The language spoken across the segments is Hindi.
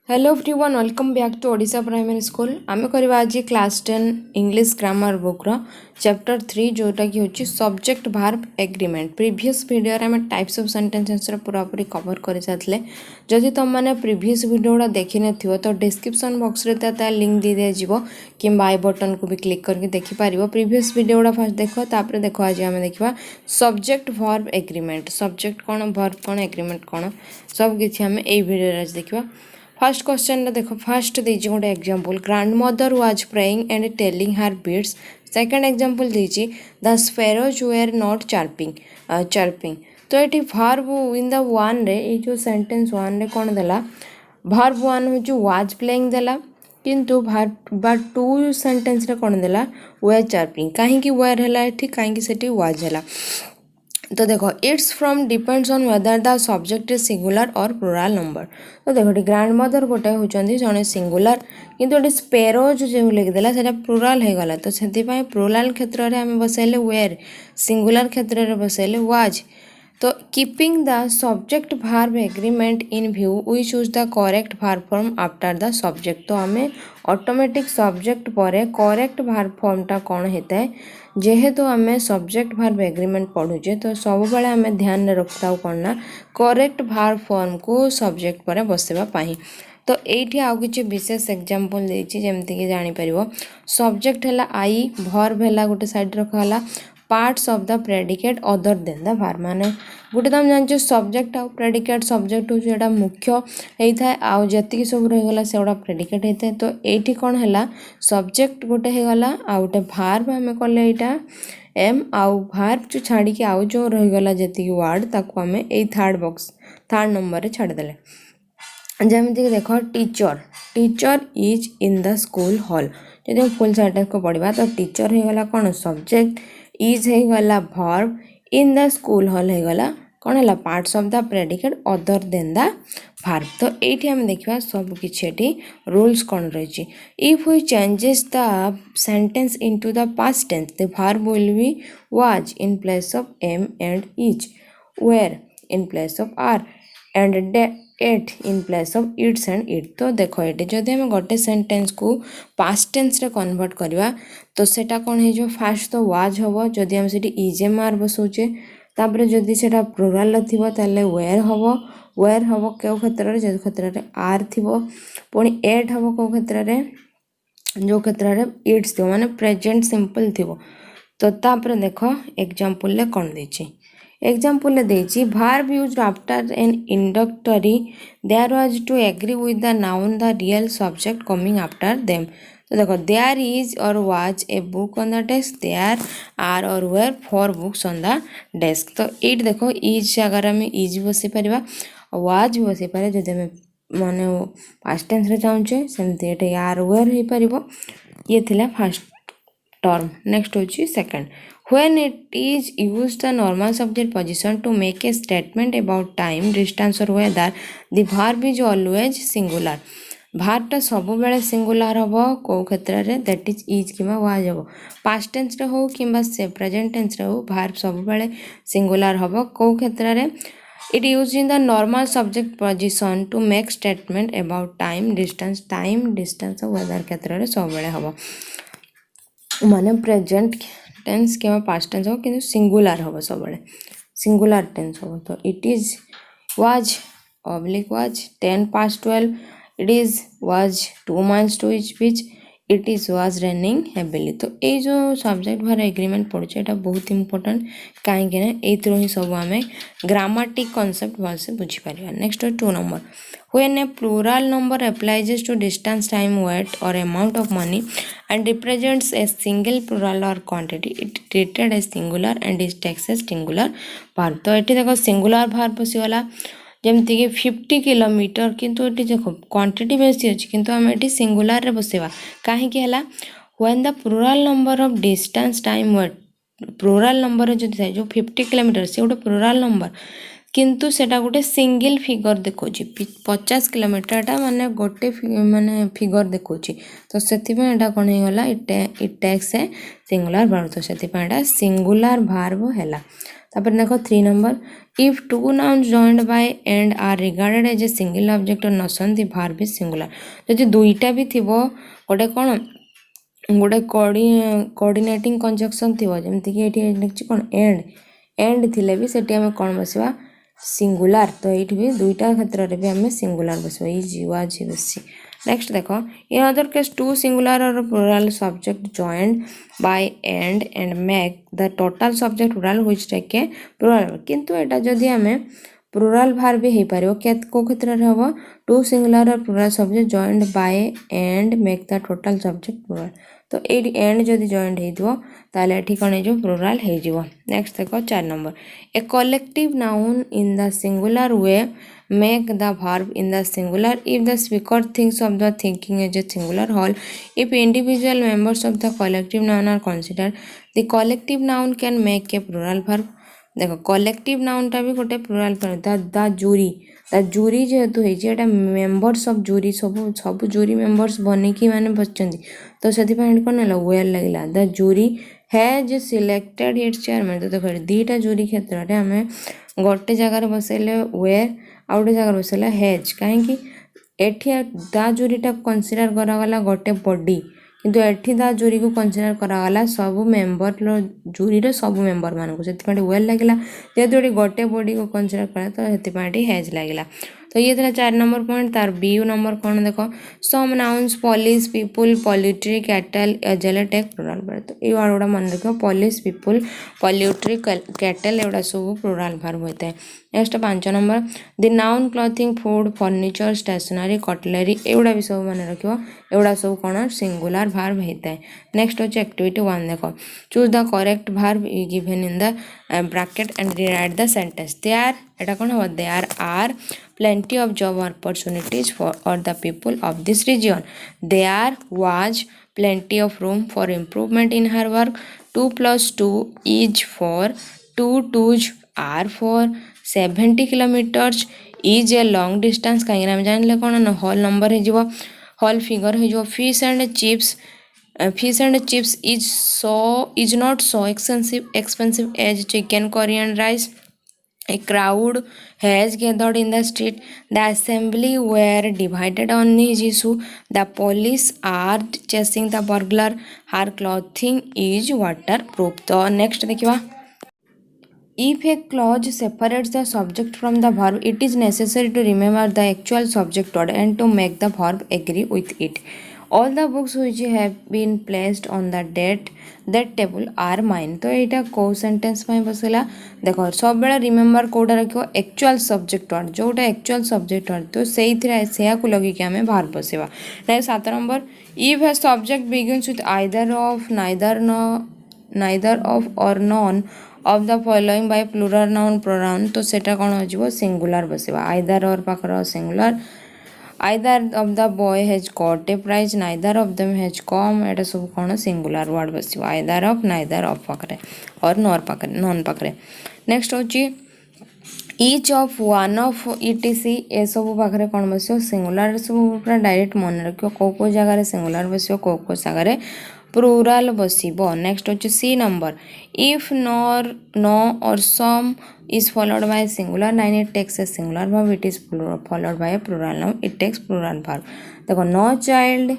Hello everyone welcome back to Odisha primary school आम करवा आज क्लास 10 इंग्लिश ग्रामर बुक्र चैप्टर 3 जोटा कि होची subject verb agreement previous video रे हम टाइप्स ऑफ सेंटेंसेस पूरापूरी कवर कर सारे जदि तुम मैंने प्रीवियस वीडियोटा देखी नथिबो तो डिस्क्रिप्शन बॉक्स रे ता लिंक दे दिया जिवो कि आई बटन को भी क्लिक करके देखि पारिबो प्रीवियस वीडियोटा फर्स्ट देखो तापर देखो आज आम देखा सब्जेक्ट भार्ब एग्रीमेंट सब्जेक्ट कौन भार्ब कौन एग्रीमेंट कौन सब किछि आम एई वीडियो आज देखा फर्स्ट क्वेश्चन देखो फर्स्ट दीजिए गोटे example grand mother was praying and telling her beads second example दीजिए द स्पैरोज वेर नॉट चार्पिंग तो ये भार्ब इन द वन रे ये जो सेंटेंस वन रे कौन देला भार्ब वन हो वाज प्लेइंग देला किंतु भार्ब टू सेंटेंस रे कौन देला वेर चार्पिंग कहीं वेर है कहीं से वाज है तो देखो it's from depends on whether the subject is singular और प्लुराल नंबर तो देखो ग्रैंड मदर गोटे होती जड़े सिंगुलर किंतु स्पेरोज जो लिखिदेला से प्लुराल हो गला तो से प्लुराल क्षेत्र में आम बसैले वेर सिंगुलर क्षेत्र में बसैले वाज तो keeping the subject verb agreement in view we choose the correct verb form after the subject तो आम ऑटोमेटिक सब्जेक्ट पर करेक्ट भार्ब फॉर्मटा कौन होता है जेहेतु आम सब्जेक्ट भार्ब एग्रीमेंट पढ़ुचे तो सब बेले आम ध्यान रखता कौन ना करेक्ट भार्ब फॉर्म को सब्जेक्ट पर बसवाई तो ये आउ कि विशेष एग्जांपल देती जमीक जापर सब्जेक्ट है आई भर्ब है गोटे साइड रखा parts of the predicate other than the verb माने गोटे तुम जान सब्जेक्ट आउ प्रेडिकेट सब्जेक्ट हो मुख्य होता है आउ जी सब रहीगला से गुड़ा प्रेडिकेट होता है तो ये कौन है सब्जेक्ट गोटे होगला आ गोटे भार्ब आम कले यहाँ एम आउ भार्ब जो छाड़ी आउ जो रहीगला जी वर्ड ताको आम ये थर्ड नंबर रे छाड़देले जमीक देख teacher is in the school hall जब हम फुल सेंटेंस को पढ़ा तो टीचर होगला कौन सब्जेक्ट इज होगला verb in the school hall होगला कौन है parts of the predicate other than the verb तो ये आम देखा सब किसी रूल्स कौन रही if we changes the sentence into the past tense the verb will be was in place of am and is were in place of are and at in place of its and it तो देखो ये जदि आम गोटे सेंटेंस को पास्ट टेंस रे कन्वर्ट करवा तो सेटा कौन हो फास्ट तो वाज हम जदि आम से इज आर बसाऊे तापर जदि से प्लुराल थी ताले वेर हम क्यों क्षेत्र में जो क्षेत्र में आर थी पुणी एट हम कौ क्षेत्र में जो क्षेत्र में इट्स थी माने प्रेजेंट सिंपल थी तो तापर देख एग्जांपल कौन देछि एग्जांपल देछि verb used after an introductory there was to agree with the noun the real subject coming after them तो देखो there is or was a book on the desk there are or were 4 books on the desk तो ये देखो इज जगह में इज बसई पार वाज भी बसई पारे जब आम माने पास्ट टेंस रे चाहूचे सेमती ये आर वेयर हो पार ये थिला फर्स्ट टर्म नेक्स्ट होची second when it is used the normal subject position to make a statement about time distance or weather the verb is always singular भार्बटा सब बेले सिंगुलर हम कौ क्षेत्र में दैट इज कि वाज हम पास्ट टेंस रे हो कि प्रेजेंट टेंस रे हो भार्ब सब बेले सिंगुलर हम कौ क्षेत्र में it use in the normal subject position to make statement about time distance weather क्षेत्र में सब बेले हम माने प्रेजेंट टेंस कि पास्ट टेंस हो कि सिंगुलर हम सब सिंगुलर टेंस हो तो it is was o'clock was 10 past 12 it is was 2 miles to each beach it is was raining heavily तो ये जो सब्जेक्ट भार एग्रीमेंट पड़े यहाँ बहुत इंपोर्टेंट कहीं ही सब आम ग्रामाटिक कॉन्सेप्ट भलसे बुझीपर next 2 number when a plural number applies to distance time weight or amount of money and represents a single plural or quantity it treated as singular and is takes as singular verb तो ये देखो singular verb बसीगला जमती कि 50 किलोमीटर किंतु ये देखो क्वांटिटी बेसी अच्छी किंतु आम ये सिंगुलर रे बसेवा कहीं when the plural number of distance time weight plural number जो थाए जो 50 किलोमीटर से गोटे plural number किंतु सेटा गोटे सिंगल फिगर देखो 50 किलोमीटर माने गोटे माने फिगर देखो तो से कौन होगा it takes a singular verb तो से सिंगुलर भार्ब है तापर देखो 3 number if two nouns joined by and are regarded as a single object और नसन दी भार्ब इज सिंगुलर जदि दुईटा भी थिबो गोटे कोन गोटे कोऑर्डिनेटिंग कंजक्शन थिबो जेमति कि एठी लिखछि कोन एंड थिले भी सेठी हम कोन बसवा सिंगुलर तो ये भी दुईटा क्षेत्र रे भी हमें सिंगुलर बसवा ई जीवा जीवसी नेक्स्ट देखो in other case two singular और plural subject joined by and make the total subject plural which take a plural किंतु एटा जदी हमें प्लूरल भार्ब भी हे पारिबो को क्षेत्र रे हबो टू सिंगुलर और plural subject joined by and make the total subject plural तो ये एंड जदि जॉइंट हो ताले एठी कोन हे जो प्लूरल हे जिवो नेक्स्ट देखो 4 number a collective noun in the singular way make the verb in the singular if the speaker thinks of the thinking as a singular whole if individual members of the collective noun are considered the collective noun can make a plural verb देखो कलेक्टिव नाउन टा भी गोटे प्लूरल वर्ब द जूरी जेहेतु होइछि एटा मेंबर्स ऑफ जूरी सब जूरी मेंबर्स बनेकी माने बसचंदी तो सेति पॉइंट कोन होला वेल लागला the jury has selected its chairman तो देखो दीटा जूरी क्षेत्र रे हमें गोटे जगह रे बसेले वेयर आ गोटे जगह रे बसेला हैज काहे एठी द जूरीटा कंसीडर करा गला गोटे बॉडी किंतु एठी दा जूरी को कंसीडर करा गला सब मेंबर लो जूरी रे सब मेंबर मान को सेति पाटी वेल लागला जेतोडी गोटे बॉडी को कंसीडर करा तो सेति पाटी हैज लागला तो ये था 4 नंबर पॉइंट तार बी नंबर कौन देखो some nouns police people poultry cattle एजल टेक प्लूरल वर्ब तो ये वर्ड मन रखो पुलिस पीपुल पोल्ट्री कैटल एवडा सब प्लूरल वर्ब होता है next 5 number the noun clothing food furniture stationery cutlery एवडा भी सब मन रखो एवडा सब कौन सिंगुलर वर्ब होता है नेक्स्ट होची एक्टिविटी 1 देखो choose the correct verb given in the bracket and rewrite the sentence there एटा कोन हो there are plenty of job opportunities for the people of this region. There was plenty of room for improvement in her work. 2 plus 2 is 4. 2 2s are 4. 70 kilometers is a long distance. कहीं ना जान ले कौन ना whole number है जो whole figure है जो fish and chips is not so expensive as chicken curry and rice. A crowd has gathered in the street. The assembly were divided on this issue. The police are chasing the burglar. Her clothing is waterproof. So next देखिवा if a clause separates the subject from the verb, it is necessary to remember the actual subject word and to make the verb agree with it. All the books which have been placed on the that table are mine. तो एटा को सेंटेंस में बसला देखो सब बेला रिमेंबर कोडा रखो एक्चुअल सब्जेक्ट वर्ड जोटा एक्चुअल सब्जेक्ट वर्ड तो सेइथिरा सेया को लगी कि हमें भार बसेवा next 7 number if a subject begins with either of neither of or none of the following by plural noun pronoun तो सेटा कोन हो जिवो सिंगुलर बसेवा आइदर और पाखर singular either of the boy has got a prize neither of them has come एटा सब कोन सिंगुलर वर्ड बसिबो either of neither of पाखरे और नॉन पाखरे नेक्स्ट होची each of one of etc ए सब पाखरे कोन बसियो सिंगुलर सब पूरा डायरेक्ट मन रखियो को जगह रे सिंगुलर बसियो को जगह रे प्लूरल बसिबो नेक्स्ट होची C number if no or some is followed by a singular noun it takes a singular verb it is followed by a plural noun it takes plural verb देखो no child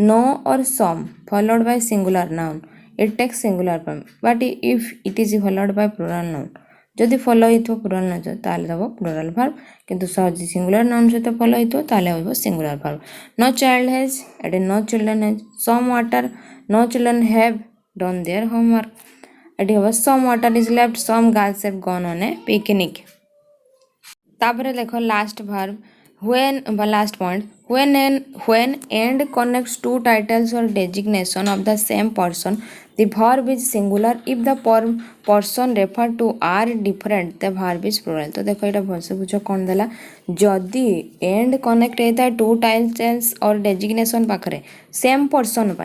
no or some followed by singular noun it takes singular verb but if it is followed by plural noun जदि फॉलो हितो प्लूरल नाउन ताले दबो प्लूरल वर्ब किंतु सहज सिंगुलर नाउन सहित फॉलो हितो ताले होबो singular verb no child has एटे no children has some water no children have done their homework एटी होबो some water is left some girls have gone on a picnic तापरे देखो last verb when last point when and connects two titles or designation of the same person the verb is singular if the person referred to are different the verb is plural तो देखो एटा भलसे बुझो कोन देला जदी एंड कनेक्ट हेता टू टाइटल्स और डेजिग्नेशन पाखरे सेम पर्सन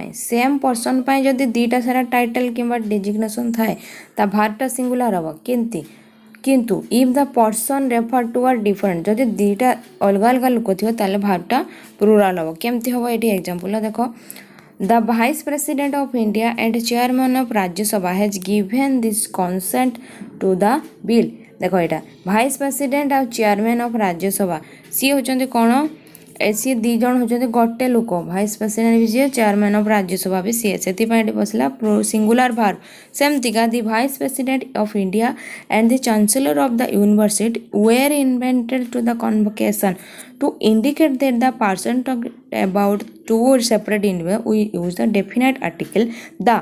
पई जदी दीटा सारा टाइटल किबा डेजिग्नेशन थाए ता भार्बटा सिंगुलर हबो किंतु if the person refer to are different जदि दीटा अलग अलग लोक थी ताले भार्बटा प्लूरल हम केमती हम ये एग्जांपल देखो The Vice President of India and Chairman of Rajya Sabha has given this consent to the bill. देखो यहाँ भाइस प्रेसिडेंट और चेयरमैन ऑफ राज्यसभा सी होचंदी कौन सी दी जन होचंदी गोटे लोक भाइस प्रेसिडेंट भी सी चेयरमैन ऑफ राज्यसभा भी सी से बसला सिंगुलर भार सेमतिका the vice president of India and the chancellor of the university were invited to the convocation to indicate that the person talked about two separate individuals, we use the definite article the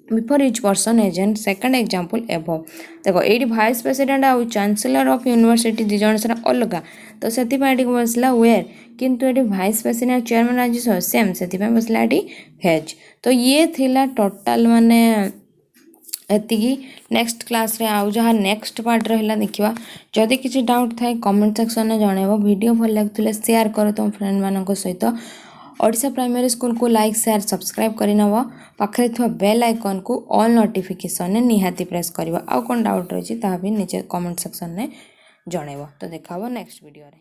before each person agent. Second example above. देखो ये भाइस प्रेसिडेंट आउ चांसलर ऑफ यूनिवर्सिटी दी जन से अलग तो से बसला वेयर किंतु ये vice president chairman Rajya Sabha same से बसला ये हेज। तो ये थिला टोटाल माने एतिकी नेक्स्ट क्लास रे आउ जहाँ नेक्स्ट पार्ट रहा देखा जदि किसी डाउट थाए कमेंट सेक्शन में जनइब वीडियो भल लगुले शेयर कर तुम फ्रेंड मान सहित ओडिशा प्राइमरी स्कूल को लाइक शेयर सब्सक्राइब करनब पाखे थोड़ा बेल आइकन को ऑल नोटिफिकेशन निहाती प्रेस कर आउ कौन डाउट रही भी निजे कमेंट सेक्शन में जनइब। तो देखा नेक्स्ट वीडियो रे।